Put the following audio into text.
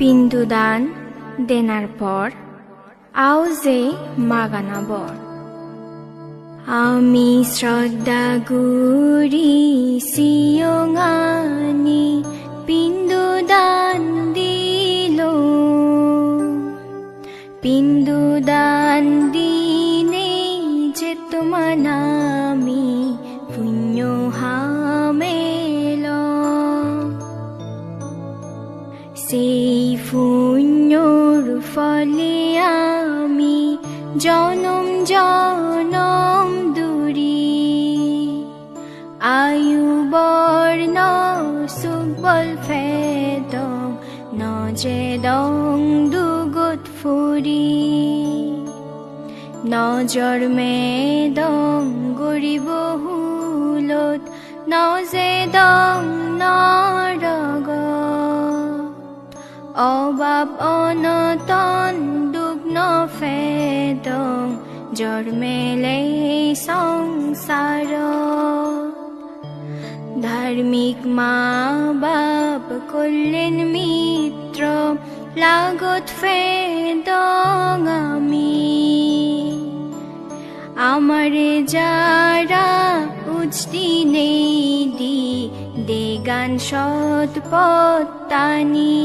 পিণ্ডদান দেনার পর আও যে মাগানা বর আমি শ্রদ্ধা গুরি সিয়ঙানি পিণ্ডদান দিল পিণ্ডদান দিনে যে তোমার নামি পুণ্য হামেল সেই পুণ্যর ফলে আমি জনম জনম দুরি আয়ু বর্ণ সুবল ফেদং নজে দং দুগুত ফুরি নজর মেদং গরিব হুলত নজে দং নরগ অভাব অনটন দুগ্ন ফেদং জন্মেলে সংসার ধার্মিক মা বাপ করলেন মিত্র লাগত ফেদং আমি আমারে যারা উচতি নেই দি দেগান সৎ পত্তানি।